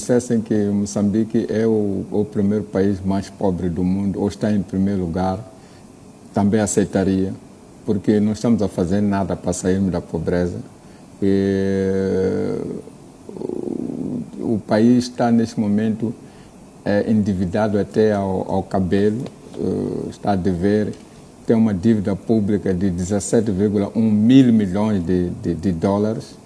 dissessem que Moçambique é o primeiro país mais pobre do mundo, ou está em primeiro lugar, também aceitaria, porque não estamos a fazer nada para sairmos da pobreza. O país está, neste momento, endividado até ao cabelo, está a dever, tem uma dívida pública de 17,1 mil milhões de dólares.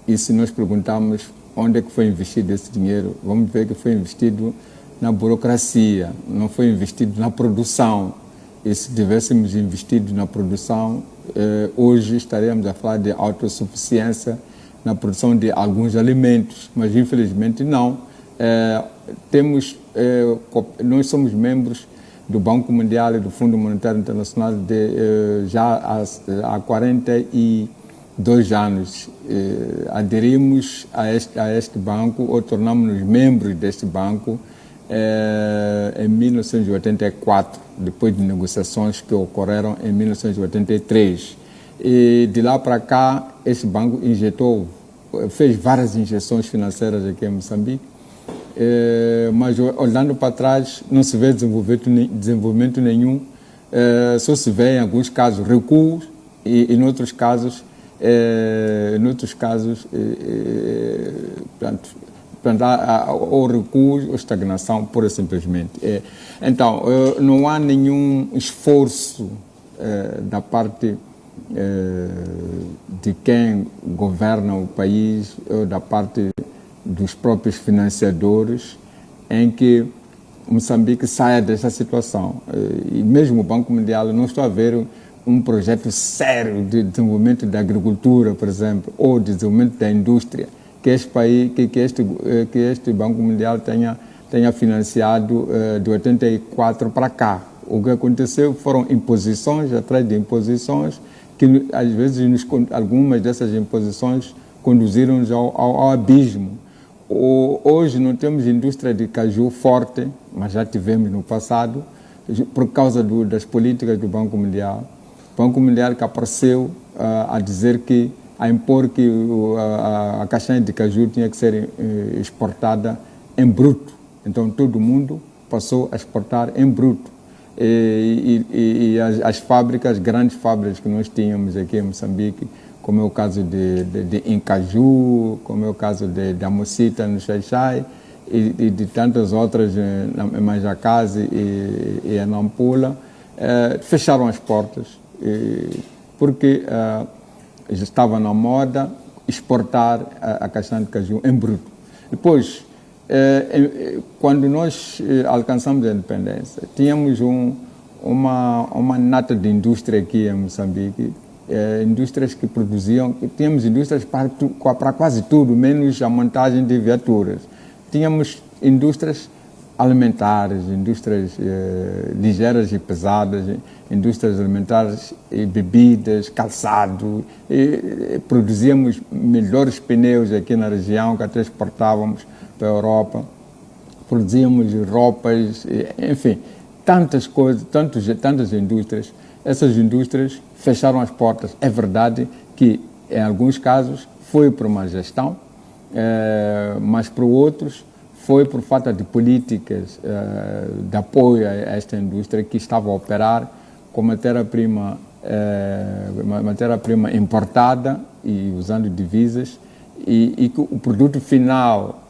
E se nós perguntarmos onde é que foi investido esse dinheiro, vamos ver que foi investido na burocracia, não foi investido na produção. E se tivéssemos investido na produção, hoje estaremos a falar de autossuficiência na produção de alguns alimentos, mas infelizmente não. Nós somos membros do Banco Mundial e do Fundo Monetário Internacional já há 42 anos. Aderimos a este banco, ou tornamos-nos membros deste banco em 1984, depois de negociações que ocorreram em 1983. E de lá para cá, este banco fez várias injeções financeiras aqui em Moçambique, mas olhando para trás não se vê desenvolvimento nenhum, só se vê em alguns casos recuos e em outros casos, ou recuos ou estagnação, pura e simplesmente. Então, não há nenhum esforço da parte de quem governa o país ou da parte dos próprios financiadores em que Moçambique saia dessa situação. E mesmo o Banco Mundial, não estou a ver um projeto sério de desenvolvimento da agricultura, por exemplo, ou de desenvolvimento da indústria, que este Banco Mundial tenha financiado de 84 para cá. O que aconteceu foram imposições atrás de imposições, que às vezes algumas dessas imposições conduziram-nos ao abismo. Hoje não temos indústria de caju forte, mas já tivemos no passado, por causa das políticas do Banco Mundial. O Banco Mundial que apareceu a dizer a impor que a castanha de caju tinha que ser exportada em bruto. Então todo mundo passou a exportar em bruto. E as fábricas, grandes fábricas que nós tínhamos aqui em Moçambique, como é o caso de Incaju, como é o caso da Mocita no Xai-Xai e de tantas outras em Manjacaze e em Nampula, fecharam as portas porque já estava na moda exportar a castanha de caju em bruto. Depois, quando nós alcançamos a independência, tínhamos uma nata de indústria aqui em Moçambique, indústrias que produziam, tínhamos indústrias para quase tudo, menos a montagem de viaturas. Tínhamos indústrias alimentares, indústrias ligeiras e pesadas, indústrias alimentares e bebidas, calçado, produzíamos melhores pneus aqui na região que até exportávamos para a Europa, produzíamos roupas, enfim, tantas coisas, tantas indústrias. Essas indústrias fecharam as portas. É verdade que, em alguns casos, foi por uma gestão, mas para outros foi por falta de políticas de apoio a esta indústria que estava a operar com matéria-prima importada e usando divisas e que o produto final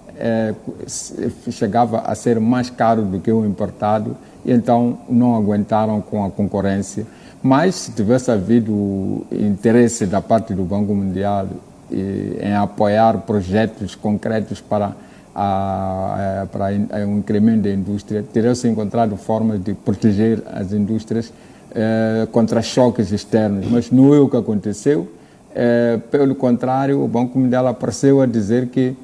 chegava a ser mais caro do que o importado e então não aguentaram com a concorrência. Mas se tivesse havido interesse da parte do Banco Mundial em apoiar projetos concretos para um incremento da indústria, teriam-se encontrado formas de proteger as indústrias contra choques externos, mas não é o que aconteceu. Pelo contrário, o Banco Mundial apareceu a dizer que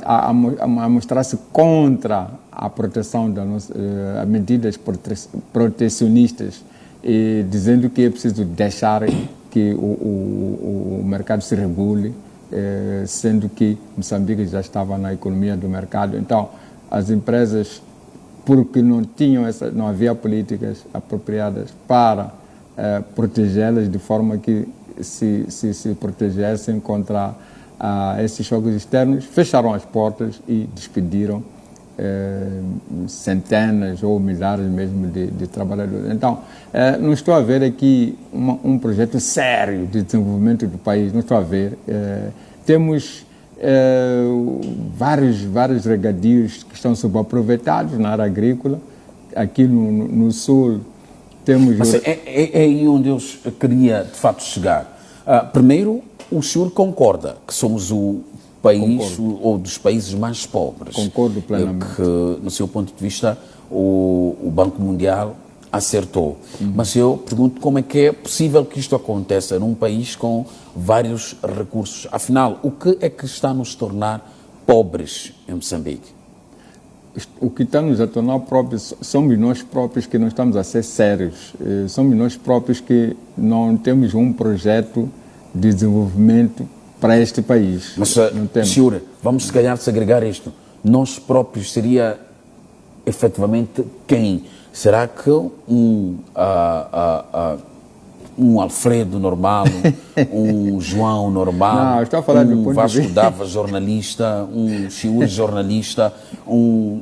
a mostrar-se contra a proteção a medidas protecionistas, e dizendo que é preciso deixar que o mercado se regule, sendo que Moçambique já estava na economia do mercado. Então, as empresas, porque não havia políticas apropriadas para protegê-las de forma que se protegessem contra a esses choques externos, fecharam as portas e despediram centenas ou milhares mesmo de trabalhadores. Então, não estou a ver aqui um projeto sério de desenvolvimento do país, não estou a ver. Temos vários regadios que estão subaproveitados na área agrícola. Aqui no sul temos... Mas é aí onde eu queria, de facto, chegar. Primeiro, o senhor concorda que somos o país ou dos países mais pobres? Concordo plenamente. Que, no seu ponto de vista, o Banco Mundial acertou. Mas eu pergunto como é que é possível que isto aconteça num país com vários recursos. Afinal, o que é que está a nos tornar pobres em Moçambique? O que está nos a tornar próprios somos nós próprios que não estamos a ser sérios. Somos nós próprios que não temos um projeto de desenvolvimento para este país. Mas, senhor, vamos se calhar segregar isto. Nós próprios seria efetivamente quem? Será que um Alfredo normal, um João normal, não, estou a falar um Vasco Dava jornalista, um Chiur jornalista, um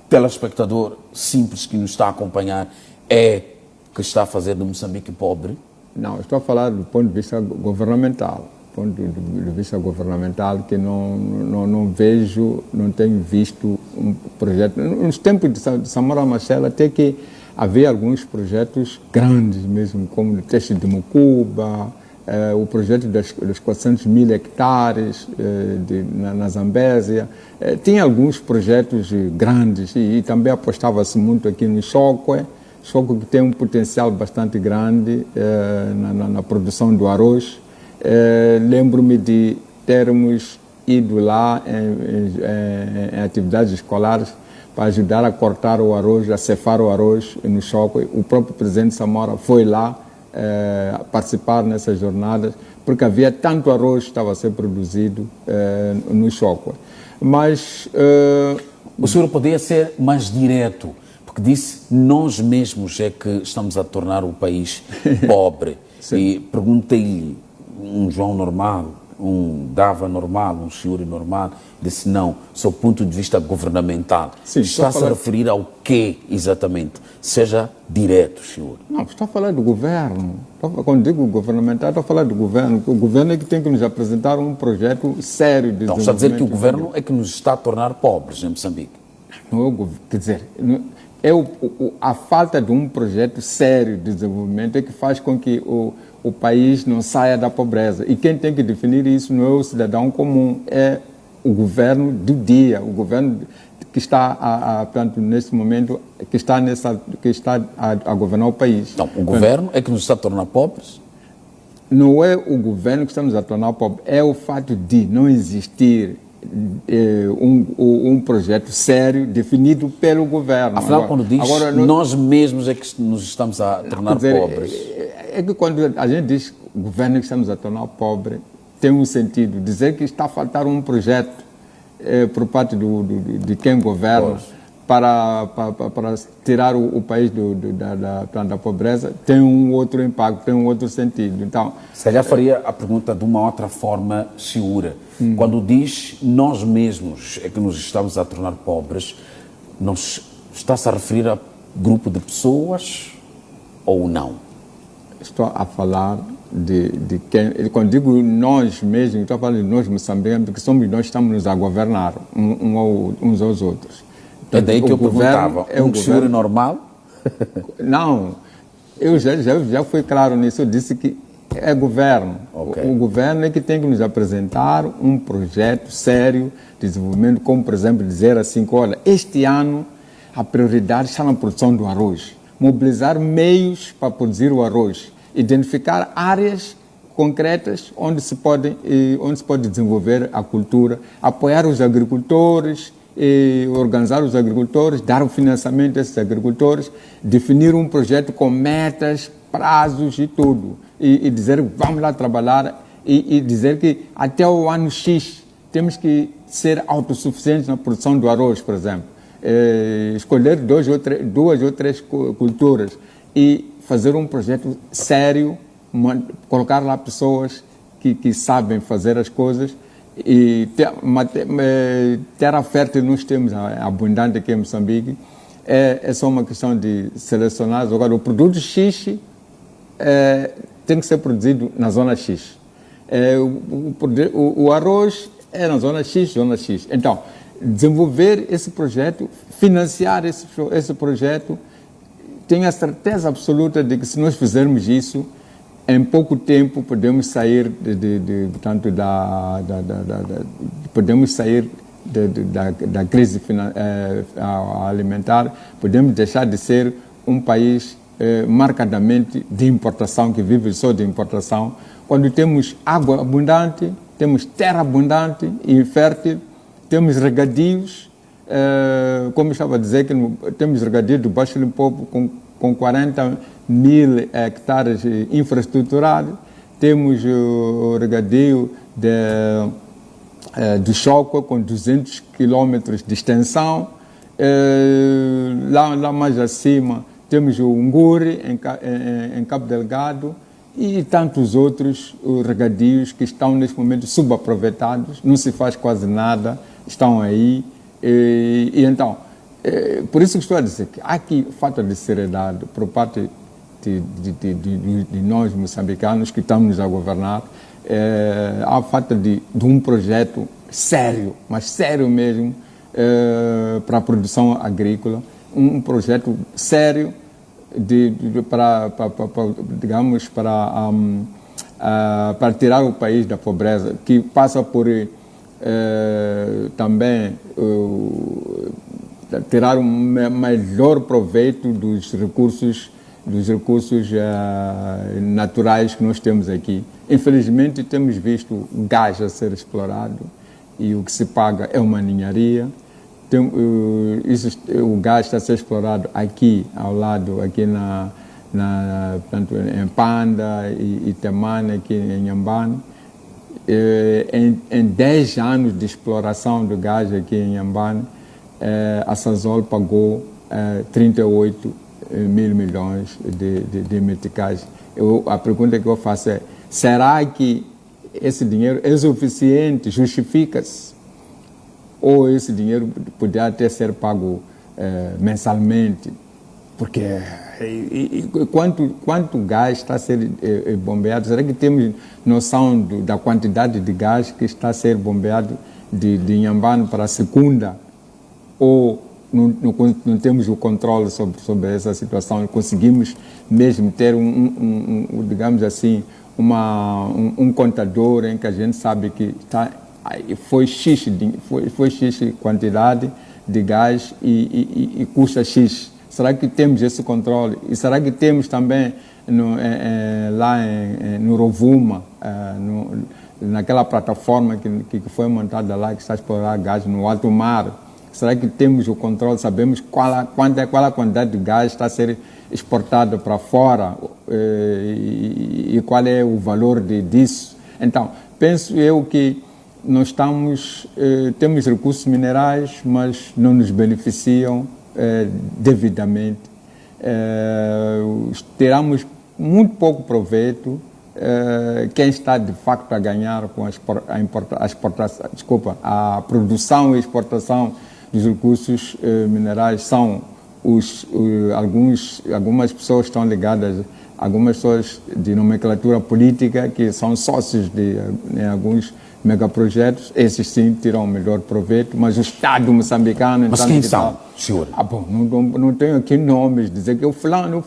telespectador simples que nos está a acompanhar que está a fazer de Moçambique pobre? Não, estou a falar do ponto de vista governamental. Do ponto de vista governamental que não vejo, não tenho visto um projeto. Nos tempos de Samora Machel até que havia alguns projetos grandes mesmo, como o teste de Mucuba, o projeto dos 400 mil hectares na Zambésia. Tinha alguns projetos grandes e também apostava-se muito aqui no Chocwe que tem um potencial bastante grande na produção do arroz. Lembro-me de termos ido lá em atividades escolares para ajudar a cortar o arroz, a cefar o arroz no Chocwe. O próprio presidente Samora foi lá participar nessas jornadas, porque havia tanto arroz que estava a ser produzido no Chocwe. Mas... o senhor poderia ser mais direto, porque disse nós mesmos é que estamos a tornar o país pobre. E perguntei-lhe, um João normal, um Dava normal, um Chiuri normal, disse não, do ponto de vista governamental. Está-se a referir ao quê exatamente? Seja direto, Chiuri. Não, estou a falar do governo. Quando digo governamental, estou a falar do governo. O governo é que tem que nos apresentar um projeto sério de desenvolvimento. Está a dizer que o governo é que nos está a tornar pobres em Moçambique. Não, quer dizer, a falta de um projeto sério de desenvolvimento é que faz com que o país não saia da pobreza. E quem tem que definir isso não é o cidadão comum, é o governo do dia, o governo que está, portanto, nesse momento, que está a governar o país. Então, o governo é que nos está a tornar pobres? Não é o governo que está nos a tornar pobres, é o fato de não existir um projeto sério definido pelo governo. Afinal, quando diz nós mesmos é que nos estamos a tornar pobres. É que quando a gente diz governo que estamos a tornar pobre, tem um sentido. Dizer que está a faltar um projeto por parte de quem governa para tirar o país da pobreza tem um outro impacto, tem um outro sentido. Então, se calhar faria a pergunta de uma outra forma segura. Quando diz nós mesmos é que nos estamos a tornar pobres, está-se a referir a grupo de pessoas ou não? Estou a falar de quem... Quando digo nós mesmos, estou a falar de nós moçambicanos, porque somos nós que estamos a governar uns aos outros. É daí que eu perguntava, um senhor normal? Não, eu já fui claro nisso, eu disse que é governo. Okay. O governo é que tem que nos apresentar um projeto sério de desenvolvimento, como, por exemplo, dizer assim, olha, este ano a prioridade está na produção do arroz. Mobilizar meios para produzir o arroz. Identificar áreas concretas onde se pode desenvolver a cultura, apoiar os agricultores, organizar os agricultores, dar o financiamento a esses agricultores, definir um projeto com metas, prazos e tudo. E dizer vamos lá trabalhar e dizer que até o ano X temos que ser autossuficientes na produção do arroz, por exemplo. Escolher duas ou três culturas e fazer um projeto sério, colocar lá pessoas que sabem fazer as coisas E terra fértil nós temos abundante aqui em Moçambique, é só uma questão de selecionar. Agora, o produto X tem que ser produzido na zona X. O arroz é na zona X, zona X. Então, desenvolver esse projeto, financiar esse projeto, tenho a certeza absoluta de que se nós fizermos isso, em pouco tempo podemos sair podemos sair da crise alimentar, podemos deixar de ser um país marcadamente de importação, que vive só de importação, quando temos água abundante, temos terra abundante e fértil, temos regadios, como eu estava a dizer, que temos regadio do Baixo Limpopo com 40 mil hectares infraestruturados, temos o regadio do Chocó com 200 quilômetros de extensão, lá mais acima temos o Nguri em Cabo Delgado e tantos outros regadios que estão neste momento subaproveitados, não se faz quase nada, estão aí. E então, por isso que estou a dizer que há aqui falta de seriedade por parte de nós moçambicanos que estamos a governar. Há falta de um projeto sério, mas sério mesmo, para a produção agrícola, um projeto sério para tirar o país da pobreza, que passa por também tirar um melhor proveito dos recursos naturais que nós temos aqui. Infelizmente, temos visto gás a ser explorado e o que se paga é uma ninharia. O gás está a ser explorado aqui, ao lado, aqui portanto, em Panda e Temane, aqui em Inhambane. Em 10 anos de exploração do gás aqui em Inhambane, a Sasol pagou 38 mil milhões de meticais. A pergunta que eu faço é: será que esse dinheiro é suficiente, justifica-se? Ou esse dinheiro poderia até ser pago mensalmente? Porque quanto gás está a ser bombeado? Será que temos noção da quantidade de gás que está a ser bombeado de Inhambane para a Secunda? Ou não temos o controle sobre essa situação? Conseguimos mesmo ter digamos assim, um contador em que a gente sabe que foi X quantidade de gás e custa X. Será que temos esse controle? E será que temos também lá no Rovuma, naquela plataforma que foi montada lá, que está a explorar gás no alto mar? Será que temos o controle? Sabemos qual a quantidade de gás está a ser exportado para fora e qual é o valor disso? Então, penso eu que nós temos recursos minerais, mas não nos beneficiam devidamente. Tiramos muito pouco proveito. Quem está de facto a ganhar com a produção e exportação dos recursos minerais são algumas pessoas estão ligadas, algumas pessoas de nomenclatura política que são sócios em alguns megaprojetos. Esses sim tiram o melhor proveito, mas o Estado moçambicano... Mas quem são, senhor? Não tenho aqui nomes, dizer que é o fulano,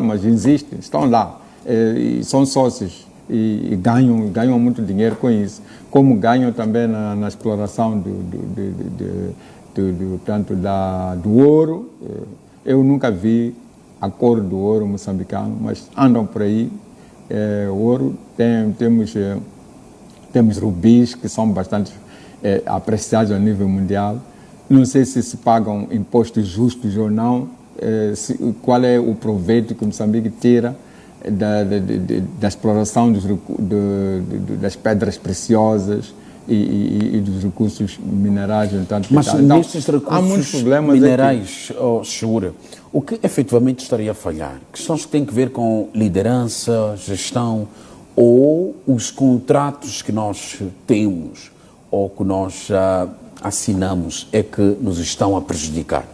mas existem, estão lá, e são sócios e ganham muito dinheiro com isso, como ganham também na exploração do ouro. Eu nunca vi a cor do ouro moçambicano, mas andam por aí. Ouro, temos rubis que são bastante apreciados a nível mundial. Não sei se pagam impostos justos ou não, qual é o proveito que Moçambique tira da exploração das pedras preciosas e dos recursos minerais. Mas nestes recursos minerais, Segura, o que efetivamente estaria a falhar? Questões que têm que ver com liderança, gestão, ou os contratos que nós temos ou que nós assinamos é que nos estão a prejudicar?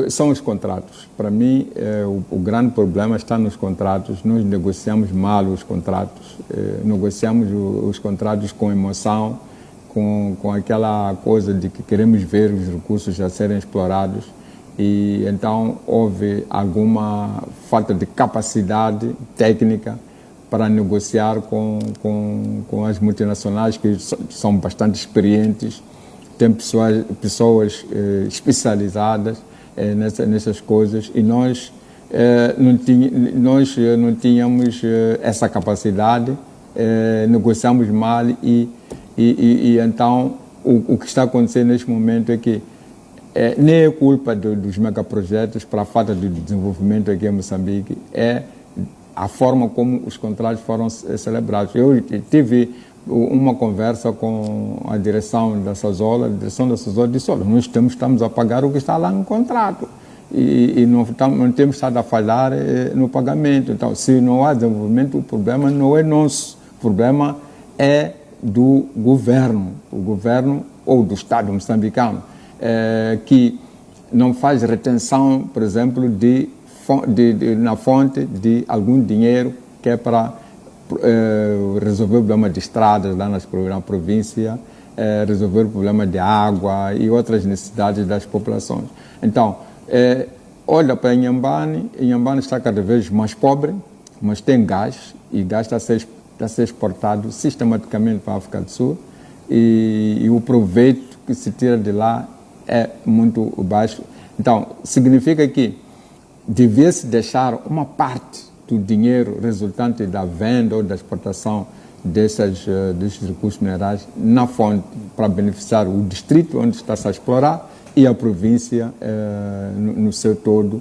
São os contratos. Para mim, o grande problema está nos contratos. Nós negociamos mal os contratos, negociamos os contratos com emoção, com aquela coisa de que queremos ver os recursos a serem explorados, e então houve alguma falta de capacidade técnica para negociar com as multinacionais, que são bastante experientes, tem pessoas especializadas nessas coisas, e nós não tínhamos essa capacidade, negociamos mal, e então o que está acontecendo neste momento é que nem é culpa dos megaprojetos para a falta de desenvolvimento aqui em Moçambique, é a forma como os contratos foram celebrados. Eu tive uma conversa com a direção da Sazola. A direção da Sazola disse: olha, nós estamos a pagar o que está lá no contrato e não temos estado a falhar no pagamento. Então, se não há desenvolvimento, o problema não é nosso, o problema é do governo, o governo ou do Estado moçambicano, que não faz retenção, por exemplo, na fonte de algum dinheiro que é para resolver o problema de estradas lá na província, resolver o problema de água e outras necessidades das populações. Então, olha para Inhambane está cada vez mais pobre, mas tem gás, e gás está a ser exportado sistematicamente para a África do Sul, e o proveito que se tira de lá é muito baixo. Então, significa que devia-se deixar uma parte do dinheiro resultante da venda ou da exportação desses recursos minerais na fonte, para beneficiar o distrito onde está-se a explorar e a província no seu todo,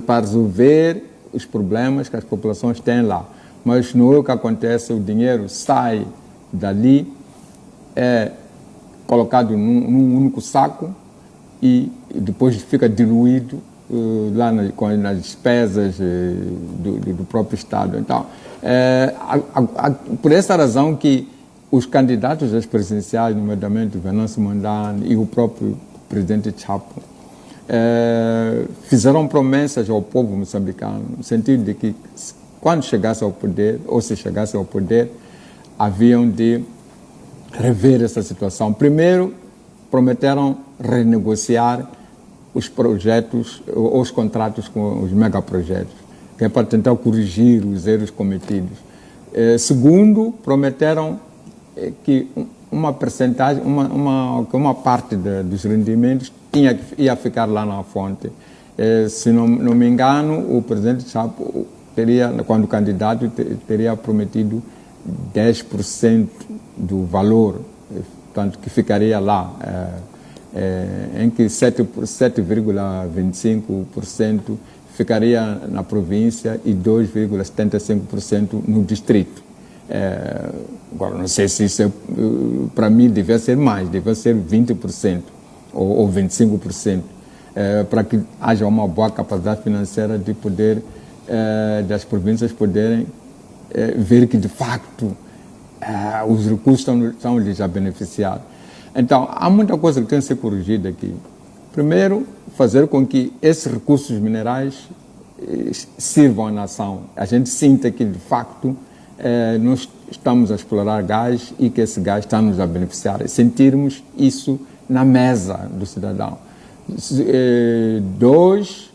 para resolver os problemas que as populações têm lá. Mas não é o que acontece. O dinheiro sai dali, é colocado num único saco, e depois fica diluído lá nas despesas do próprio Estado. Então, por essa razão que os candidatos às presidenciais, nomeadamente Venâncio Mondlane e o próprio presidente Chapo, fizeram promessas ao povo moçambicano, no sentido de que quando chegasse ao poder, ou se chegasse ao poder, haviam de rever essa situação. Primeiro, prometeram renegociar os projetos, ou os contratos com os megaprojetos, que é para tentar corrigir os erros cometidos. Segundo, prometeram que uma percentagem, uma parte dos rendimentos ia ficar lá na fonte. Se não me engano, o presidente Chapo teria, quando candidato, teria prometido 10% do valor, portanto, que ficaria lá, em que 7,25% ficaria na província e 2,75% no distrito. Agora, não sei se isso para mim devia ser mais, devia ser 20% ou 25%, para que haja uma boa capacidade financeira de poder, das províncias poderem ver que, de facto, os recursos estão-lhes a beneficiar. Então, há muita coisa que tem que ser corrigida aqui. Primeiro, fazer com que esses recursos minerais sirvam à nação. A gente sinta que, de facto, nós estamos a explorar gás e que esse gás está-nos a beneficiar. Sentirmos isso na mesa do cidadão. Dois,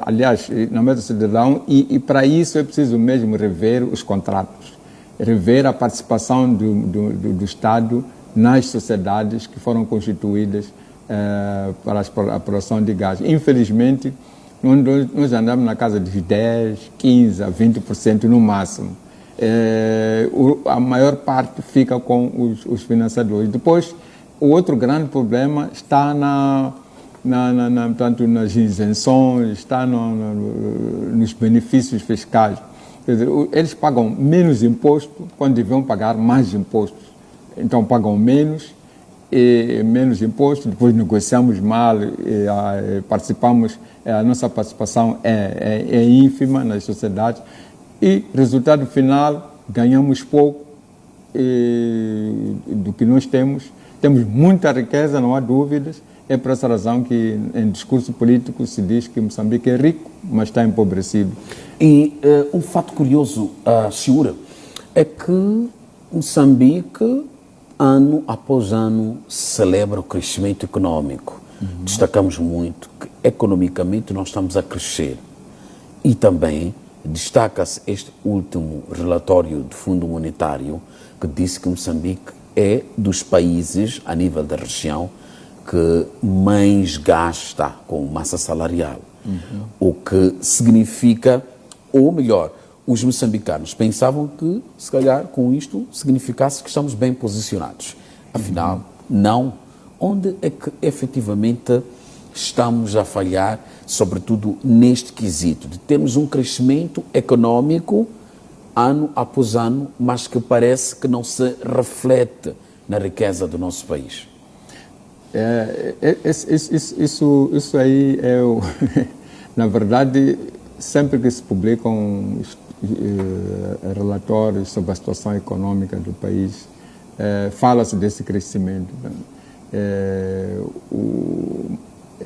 aliás, na mesa do cidadão, e para isso é preciso mesmo rever os contratos, rever a participação do Estado nas sociedades que foram constituídas para a exploração de gás. Infelizmente, nós andamos na casa de 10, 15 a 20% no máximo. A maior parte fica com os financiadores. Depois, o outro grande problema está tanto nas isenções, está nos benefícios fiscais. Quer dizer, eles pagam menos imposto quando deviam pagar mais impostos. Então pagam menos imposto, depois negociamos mal, a nossa participação é ínfima nas sociedades, e resultado final, ganhamos pouco do que nós temos. Temos muita riqueza, não há dúvidas. É por essa razão que em discurso político se diz que Moçambique é rico, mas está empobrecido. E um fato curioso, senhora, é que Moçambique, ano após ano, celebra o crescimento econômico. Destacamos muito que economicamente nós estamos a crescer. E também destaca-se este último relatório do Fundo Monetário que disse que Moçambique é dos países, a nível da região, que mais gasta com massa salarial. O que significa, ou melhor, os moçambicanos pensavam que, se calhar, com isto, significasse que estamos bem posicionados. Afinal, não. Onde é que, efetivamente, estamos a falhar, sobretudo neste quesito, de termos um crescimento econômico ano após ano, mas que parece que não se reflete na riqueza do nosso país? Isso aí é o... Na verdade, sempre que se publicam relatórios sobre a situação econômica do país, fala-se desse crescimento.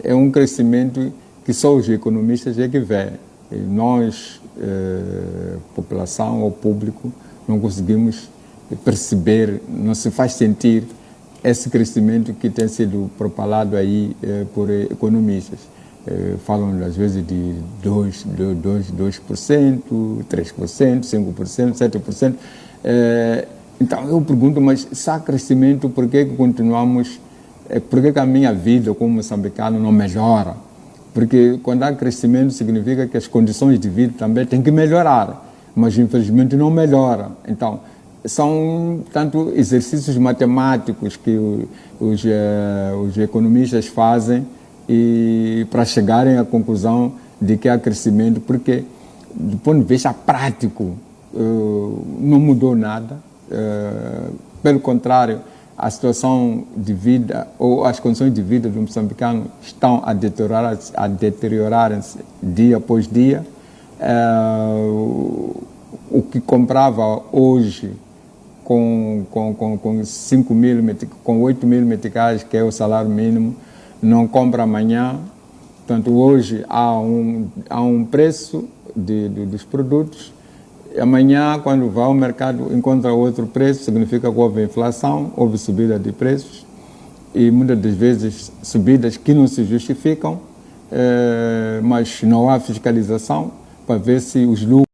É um crescimento que só os economistas é que vê. E nós, população ou público, não conseguimos perceber, não se faz sentir esse crescimento que tem sido propalado aí por economistas. Falam às vezes de 2%, 3%, 5%, 7%. Então eu pergunto, mas se há crescimento, por que continuamos, por que a minha vida como moçambicano não melhora? Porque quando há crescimento significa que as condições de vida também têm que melhorar, mas infelizmente não melhora. Então, são tanto exercícios matemáticos que os economistas fazem e para chegarem à conclusão de que há crescimento, porque do ponto de vista prático não mudou nada, pelo contrário, a situação de vida ou as condições de vida do moçambicano estão a deteriorar-se dia após dia. O que comprava hoje com 5 mil, com 8 mil meticais, que é o salário mínimo, não compra amanhã. Portanto, hoje há um preço dos produtos. Amanhã, quando vai ao mercado, encontra outro preço, significa que houve inflação, houve subida de preços e muitas das vezes subidas que não se justificam, mas não há fiscalização para ver se os lucros